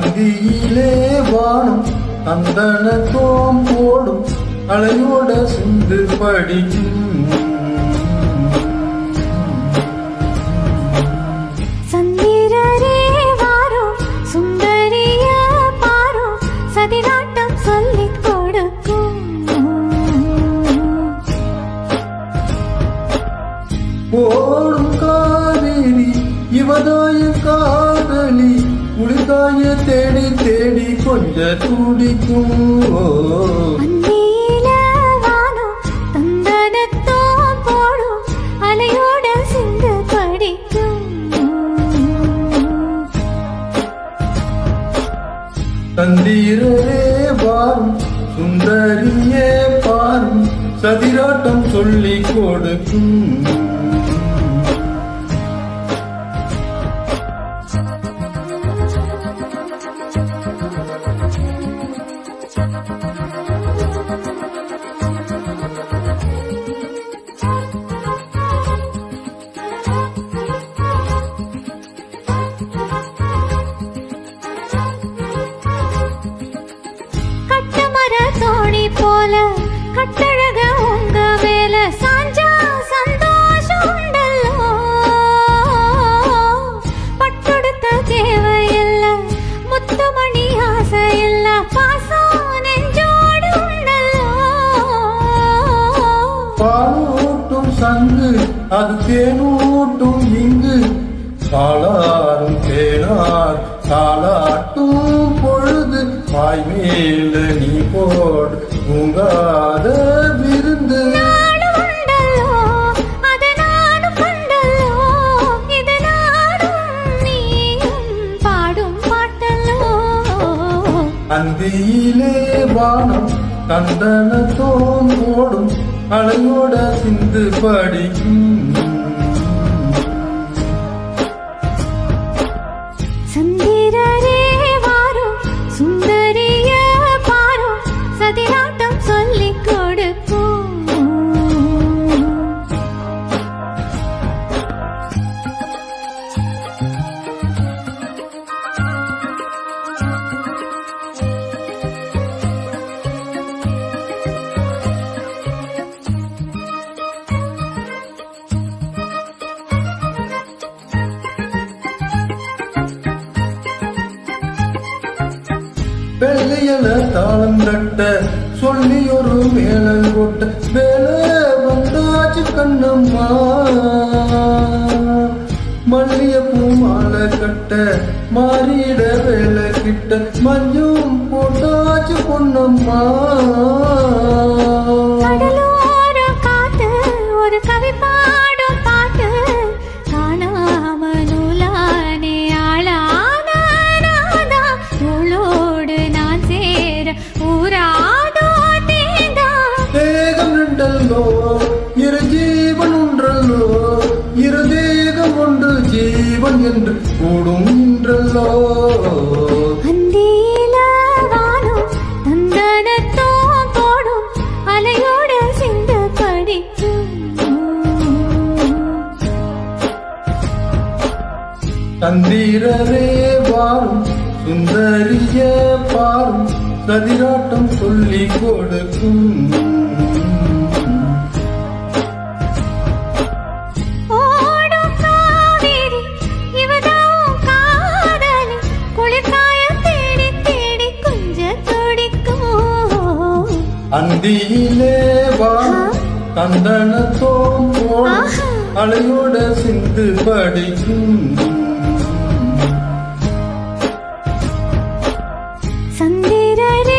அந்தியிலே வானம் அந்தனத்தோம் போடும் அலையோட சிந்து படிக்கும். சந்திரரே வாரும் சுந்தரிய பாரும் சதிராட்டம் சொல்லிக் கொடுக்கும். போடும் காவேரி இவதாய காதலி குளிர்காய தேடி தேடி கொஞ்ச துடிக்கும். அந்தியில வானம் தந்தனத்தோம் போடும் அலையோட சிந்து படிக்கும். தந்திரரே வாரும் சுந்தரியே பாரும் சதிராட்டம் சொல்லிக் கொடுக்கும். கட்டமர தோணி போல கட்டழக உங்க மேல சாஞ்சா சந்தோஷம் உண்டல்லோ. பட்டொடுத்த தேவையில்ல முத்துமணி ஆசையில்ல பாசம் நெஞ்சோடு உண்டல்லோ. பாலூட்டும் சங்கு அது தேனூட்டும் இங்கு பாலாரும் தேனார் தாளாட்டும் பொழுது பாய் மேல நீ போடு உங்காத விருந்து. நாடு உண்டல்லோ அது நாடும் கண்டல்லோ இது நாடும் நீயும் பாடும் பாட்டல்லோ. அந்தியிலே வானம் கந்தனத்தோம் போடும் அலையோட சிந்து படிக்கும். சந்திரரே வாரும் சுந்தரிய பாரும் சதிராட்டம் சொல்லிக் கொடுக்கும். வெள்ளையல தாளம் தட்ட சொல்லி ஒரு மேளம் கொட்ட வேலை வந்தாச்சு கண்ணம்மா. மல்லியப்பூ மாலை கட்ட மாறிட வேலை கிட்ட மஞ்சும் போட்டாச்சு பொன்னம்மா. கடலோரம் காத்து ஒரு கவி பாடும் பாட்டு காணாம நூலானே ஆளான நாதா. நூலோடு நான் சேர ஊராதோ தேதா. தேகம் ரெண்டல்லோ இரு ஜீவன் ஒன்றல்லோ இரு தேகம் ஒன்று ஜீவன் என்று கூடும் என்றல்லோ. அந்தியில வானம் தந்தனத்தோம் போடும் அலையோட சிந்து படிக்கும். தந்திரரே வாரும் சுந்தரிய பாரும் சதிராட்டம் சொல்லிக் கொடுக்கும். ஓடும் காவேரி இவதான் காதலி குளிர்காய தேடி தேடி கொஞ்ச துடிக்கும். அந்தியிலே வாரும் கந்தனத்தோம் போடும் அலையோட சிந்து படிக்கும். சந்திரரே